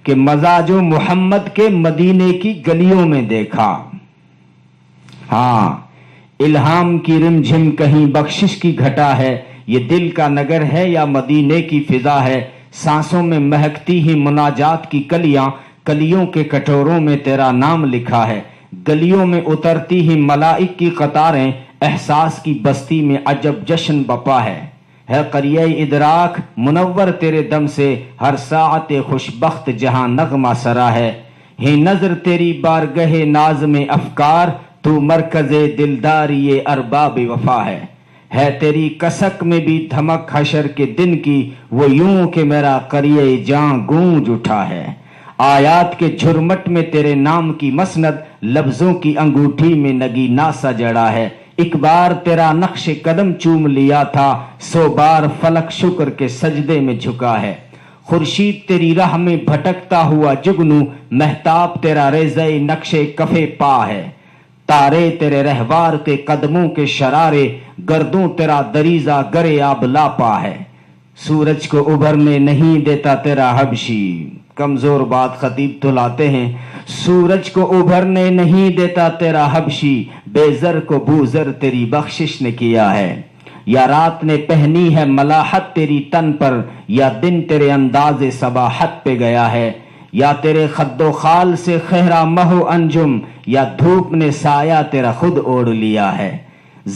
کہ مزاجو محمد کے مدینے کی گلیوں میں دیکھا. ہاں الہام کی رمجھم کہیں بخشش کی گھٹا ہے، یہ دل کا نگر ہے یا مدینے کی فضا ہے. سانسوں میں مہکتی ہی مناجات کی کلیاں، کلیوں کے کٹوروں میں تیرا نام لکھا ہے. گلیوں میں اترتی ہی ملائک کی قطاریں، احساس کی بستی میں عجب جشن بپا ہے. قریہ ادراک منور تیرے دم سے، ہر ساعت خوش بخت جہاں نغمہ سرا ہے. نظر تیری بارگہ ناز میں افکار، تو مرکز دلداری ارباب وفا ہے تیری کسک میں بھی دھمک حشر کے دن کی، وہ یوں کہ میرا قریہ جاں گونج اٹھا ہے. آیات کے جھرمٹ میں تیرے نام کی مسند، لفظوں کی انگوٹھی میں نگینا سا جڑا ہے. ایک بار تیرا نقش قدم چوم لیا تھا، 100 بار فلک شکر کے سجدے میں جھکا ہے. خورشید تیری راہ میں بھٹکتا ہوا جگنو، مہتاب تیرا ریزہ نقش کفے پا ہے. تارے تیرے رہوار کے قدموں کے شرارے، گردوں تیرا دریزہ گرے آب لاپا ہے. سورج کو ابھرنے نہیں دیتا تیرا حبشی، کمزور بات خطیب تو لاتے ہیں. سورج کو ابھرنے نہیں دیتا تیرا حبشی، بے زر کو بوزر تیری بخشش نے کیا ہے. یا رات نے پہنی ہے ملاحت تیری تن پر، یا دن تیرے انداز صباحت پہ گیا ہے. یا تیرے خد و خال سے خہرا مہ و انجم، یا دھوپ نے سایہ تیرا خود اوڑھ لیا ہے.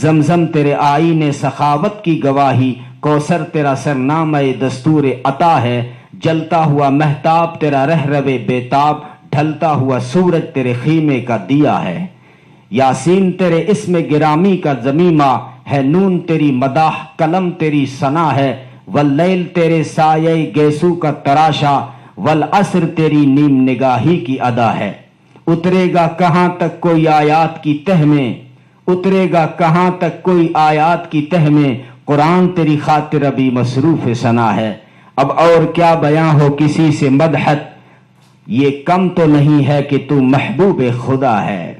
زمزم تیرے آئینے سخاوت کی گواہی، کوثر تیرا سرنامہ دستور عطا ہے. جلتا ہوا مہتاب تیرا رہرو بیتاب، ڈھلتا ہوا سورج تیرے خیمے کا دیا ہے. یاسین تیرے اسم گرامی کا ضمیمہ ہے، نون تیری مداح قلم تیری ثنا ہے. واللیل تیرے سایہ گیسو کا تراشا، والعصر تیری نیم نگاہی کی ادا ہے. اترے گا کہاں تک کوئی آیات کی تہ میں، اترے گا کہاں تک کوئی آیات کی تہ میں، قرآن تیری خاطر ابھی مصروف ثنا ہے. اب اور کیا بیاں ہو کسی سے مدحت، یہ کم تو نہیں ہے کہ تو محبوب خدا ہے.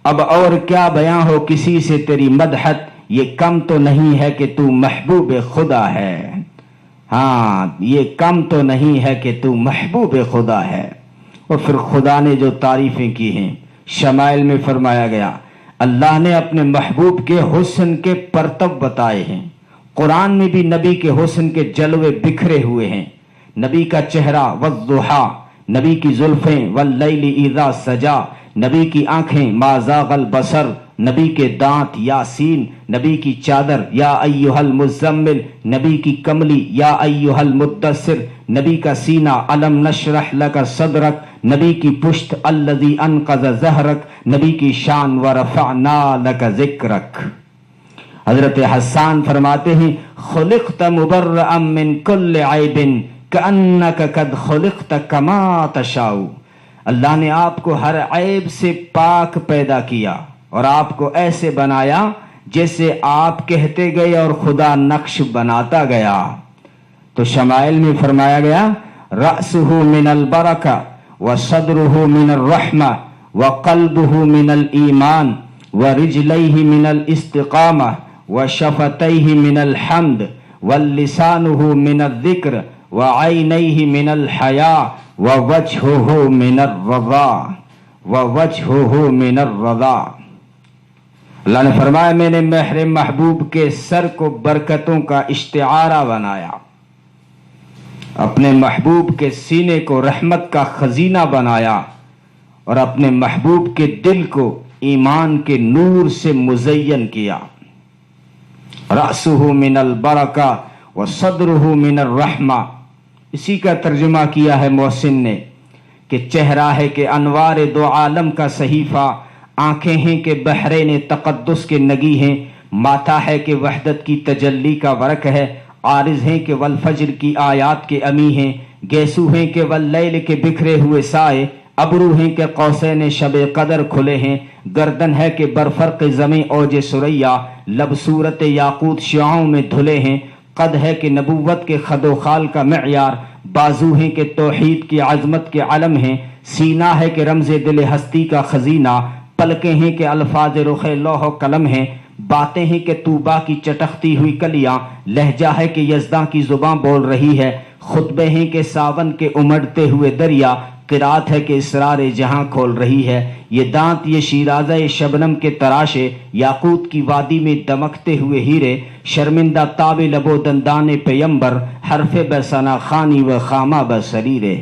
اب اور کیا بیاں ہو کسی سے تیری مدحت، یہ کم تو نہیں ہے کہ تو محبوب خدا ہے. ہاں یہ کم تو نہیں ہے کہ تو محبوب خدا ہے. اور پھر خدا نے جو تعریفیں کی ہیں شمائل میں فرمایا گیا، اللہ نے اپنے محبوب کے حسن کے پرتب بتائے ہیں. قرآن میں بھی نبی کے حسن کے جلوے بکھرے ہوئے ہیں. نبی کا چہرہ والضحیٰ، نبی کی زلفیں واللیل اذا سجا، نبی کی آنکھیں ما زاغ البصر، نبی کے دانت یاسین، نبی کی چادر یا ایھا المزمل، نبی کی کملی یا ایھا المدثر، نبی کا سینہ الم نشرح لک صدرک، نبی کی پشت الذی انقض ظہرک، نبی کی شان ورفعنا لک ذکرک. حضرت حسان فرماتے ہیں خلقت مبرئا من کل عیب کأنک قد خلقت کما تشاء. اللہ نے آپ کو ہر عیب سے پاک پیدا کیا اور آپ کو ایسے بنایا جیسے آپ کہتے گئے اور خدا نقش بناتا گیا. تو شمائل میں فرمایا گیا رأسہ من البرکہ وصدرہ من الرحمہ وقلبہ من الایمان ورجلیہ من الاستقامہ وشفتیہ من الحمد واللسانہ من الذکر وعینیہ من الحیاء ووجہہ من الرضا ووجہہ من الرضا. اللہ نے فرمایا میں نے مہر محبوب کے سر کو برکتوں کا اشتعارہ بنایا، اپنے محبوب کے سینے کو رحمت کا خزینہ بنایا، اور اپنے محبوب کے دل کو ایمان کے نور سے مزین کیا. رأسہ من البرکہ وصدرہ من الرحمہ، اسی کا ترجمہ کیا ہے محسن نے کہ چہرہ ہے کہ انوار دو عالم کا صحیفہ، آنکھیں ہیں کہ بحرین تقدس کے نگی ہیں، ماتھا ہے کہ وحدت کی تجلی کا ورق ہے، عارض ہیں کہ والفجر کی آیات کے امی ہیں، گیسو ہیں کہ واللیل کے بکھرے ہوئے سائے، ابرو ہیں کہ قوسین شب قدر کھلے ہیں، گردن ہے کہ برفرق زمیں اوج سریا، لب صورت یاقوت شعاؤں میں دھلے ہیں، قد ہے کہ نبوت کے خد و خال کا معیار، بازو ہیں کہ توحید کی عظمت کے علم ہیں، سینہ ہے کہ رمز دل ہستی کا خزینہ، پلکیں ہیں کہ الفاظ رخ لوح و قلم ہیں، باتیں ہیں کہ طوبا کی چٹختی ہوئی کلیاں، لہجہ ہے کہ یزداں کی زباں بول رہی ہے، خطبے ہیں کہ ساون کے امڑتے ہوئے دریا، قرات ہے کہ اسرار جہاں کھول رہی ہے۔ یہ دانت یہ شیرازہ شبنم کے تراشے، یاقوت کی وادی میں دمکتے ہوئے ہیرے، شرمندہ تاب لب و دندان پیمبر، حرف بسنا خانی و خامہ بسریرے۔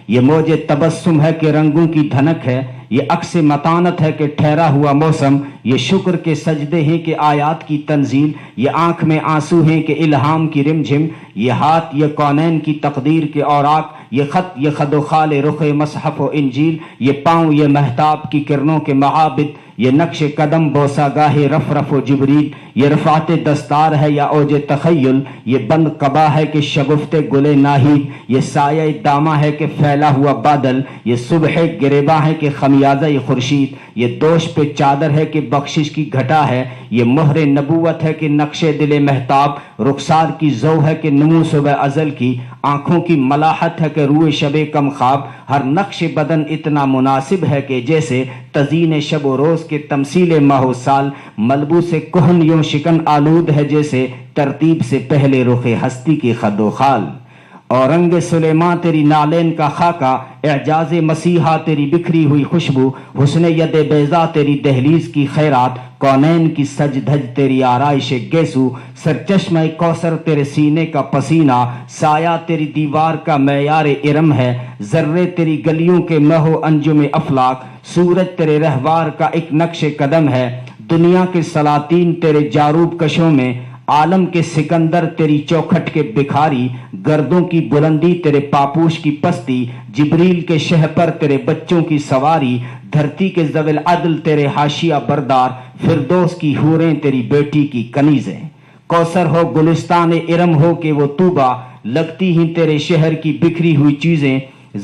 یہ موج تبسم ہے کہ رنگوں کی دھنک ہے، یہ عکس متانت ہے کہ ٹھہرا ہوا موسم، یہ شکر کے سجدے ہیں کہ آیات کی تنزیل، یہ آنکھ میں آنسو ہیں کہ الہام کی رمجھم، یہ ہاتھ یہ کونین کی تقدیر کے اوراق، یہ خط یہ خد و خال رخ مصحف و انجیل، یہ پاؤں یہ مہتاب کی کرنوں کے معابد، یہ نقش قدم بوسا گاہ رف رف و جبریل، یہ رفعت دستار ہے یا اوج تخیل، یہ بند قبا ہے کہ شگفت گل ناہید، یہ سایہ دامہ ہے کہ پھیلا ہوا بادل، یہ صبح گریباں ہے کہ خمیازہ خورشید، یہ دوش پہ چادر ہے کہ بخشش کی گھٹا ہے، یہ مہر نبوت ہے کہ نقش دل مہتاب، رخسار کی ذو ہے کہ نمو صبح ازل کی، آنکھوں کی ملاحت ہے کہ روئے شب کم خواب، ہر نقش بدن اتنا مناسب ہے کہ جیسے تزئین شب و روز کے تمثیل ماہ و سال، ملبوس کہن یوں شکن آلود ہے جیسے ترتیب سے پہلے رخ ہستی کی خد و خال۔ اور رنگ سلیمان تیری نالین کا خاکہ، اعجاز مسیحا تیری بکھری ہوئی خوشبو، حسن ید بیضا تیری دہلیز کی خیرات، کونین کی سج دھج تیری آرائش گیسو، سرچشمہ کوثر تیرے سینے کا پسینہ، سایہ تیری دیوار کا معیار ارم ہے، ذرے تیری گلیوں کے مہو انجم افلاک، سورج تیرے رہوار کا ایک نقش قدم ہے، دنیا کے سلاطین تیرے جاروب کشوں میں، عالم کے سکندر تیری چوکھٹ کے بکھاری، گردوں کی بلندی تیرے پاپوش کی پستی، جبریل کے شہ پر تیرے بچوں کی سواری، دھرتی کے ذوی العدل تیرے حاشیہ بردار، فردوس کی حوریں تیری بیٹی کی کنیزیں، کوثر ہو گلستان ارم ہو کہ وہ طوبہ، لگتی ہی تیرے شہر کی بکھری ہوئی چیزیں،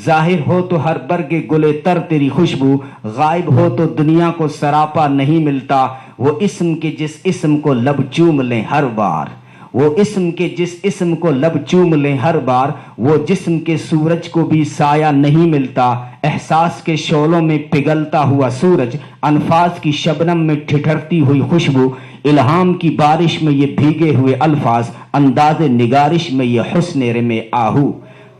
ظاہر ہو تو ہر برگ گل تر تیری خوشبو، غائب ہو تو دنیا کو سراپا نہیں ملتا، وہ اسم کے جس اسم کو لب چوم لیں ہر بار، وہ اسم کے جس اسم کو لب چوم لیں ہر بار، وہ جسم کے سورج کو بھی سایہ نہیں ملتا، احساس کے شعلوں میں پگھلتا ہوا سورج، انفاس کی شبنم میں ٹھٹھرتی ہوئی خوشبو، الہام کی بارش میں یہ بھیگے ہوئے الفاظ، انداز نگارش میں یہ حسن رم آہو،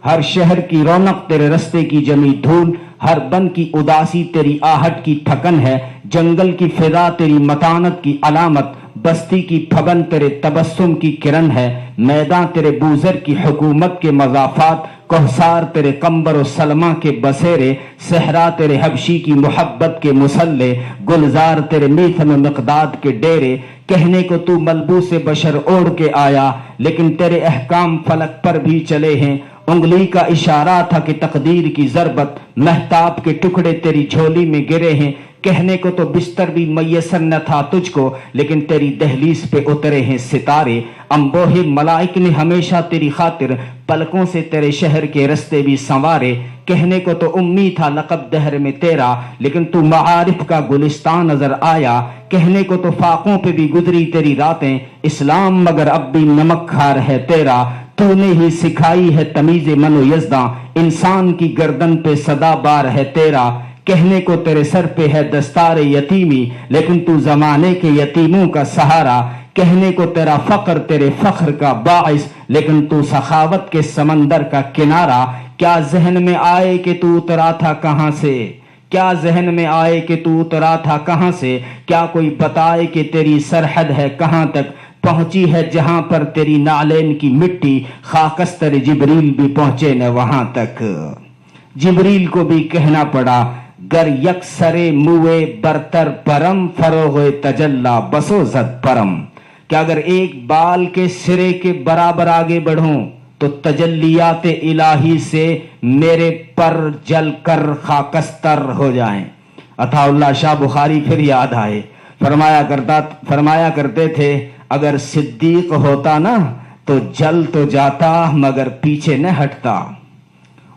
ہر شہر کی رونق تیرے رستے کی جمی دھول، ہر بن کی اداسی تیری آہٹ کی تھکن ہے، جنگل کی فضا تیری متانت کی علامت، بستی کی پھبن تیرے تبسم کی کرن ہے، میدان تیرے بوزر کی حکومت کے مضافات، کوثار تیرے قمبر و سلمہ کے بسیرے، صحرا تیرے حبشی کی محبت کے مسلح، گلزار تیرے میثم مقداد کے ڈیرے، کہنے کو تو ملبوس بشر اوڑھ کے آیا، لیکن تیرے احکام فلک پر بھی چلے ہیں، انگلی کا اشارہ تھا کہ تقدیر کی ضربت، مہتاب کے ٹکڑے تیری جھولی میں گرے ہیں، کہنے کو تو بستر بھی میسر نہ تھا تجھ کو، لیکن تیری دہلیز پہ اترے ہیں ستارے، انبوہ ملائک نے ہمیشہ تیری خاطر پلکوں سے تیرے شہر کے رستے بھی سنوارے، کہنے کو تو امی تھا لقب دہر میں تیرا، لیکن تو معارف کا گلستان نظر آیا، کہنے کو تو فاقوں پہ بھی گزری تیری راتیں، اسلام مگر اب بھی نمک کھار ہے تیرا، تو نے ہی سکھائی ہے تمیز من و یزداں، انسان کی گردن پہ صدا بار ہے تیرا، کہنے کو تیرے سر پہ ہے دستار یتیمی، لیکن تو زمانے کے یتیموں کا سہارا، کہنے کو تیرا فقر تیرے فخر کا باعث، لیکن تو سخاوت کے سمندر کا کنارہ، کیا ذہن میں آئے کہ تو اترا تھا کہاں سے، کیا ذہن میں آئے کہ تو اترا تھا کہاں سے، کیا کوئی بتائے کہ تیری سرحد ہے کہاں تک، پہنچی ہے جہاں پر تیری نالین کی مٹی، خاکستر جبریل بھی پہنچے نہ وہاں تک، جبریل کو بھی کہنا پڑا، گر یک سرے موے برتر پرم فروغ تجلا بسو زد پرم، کہ اگر ایک بال کے سرے کے برابر آگے بڑھوں تو تجلیات الہی سے میرے پر جل کر خاکستر ہو جائیں۔ عطا اللہ شاہ بخاری پھر یاد آئے، فرمایا کرتے تھے، اگر صدیق ہوتا نا تو جل تو جاتا مگر پیچھے نہ ہٹتا۔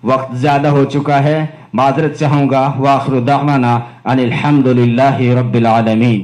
وقت زیادہ ہو چکا ہے، معذرت چاہوں گا، وآخر دعوانا ان الحمدللہ رب العالمین۔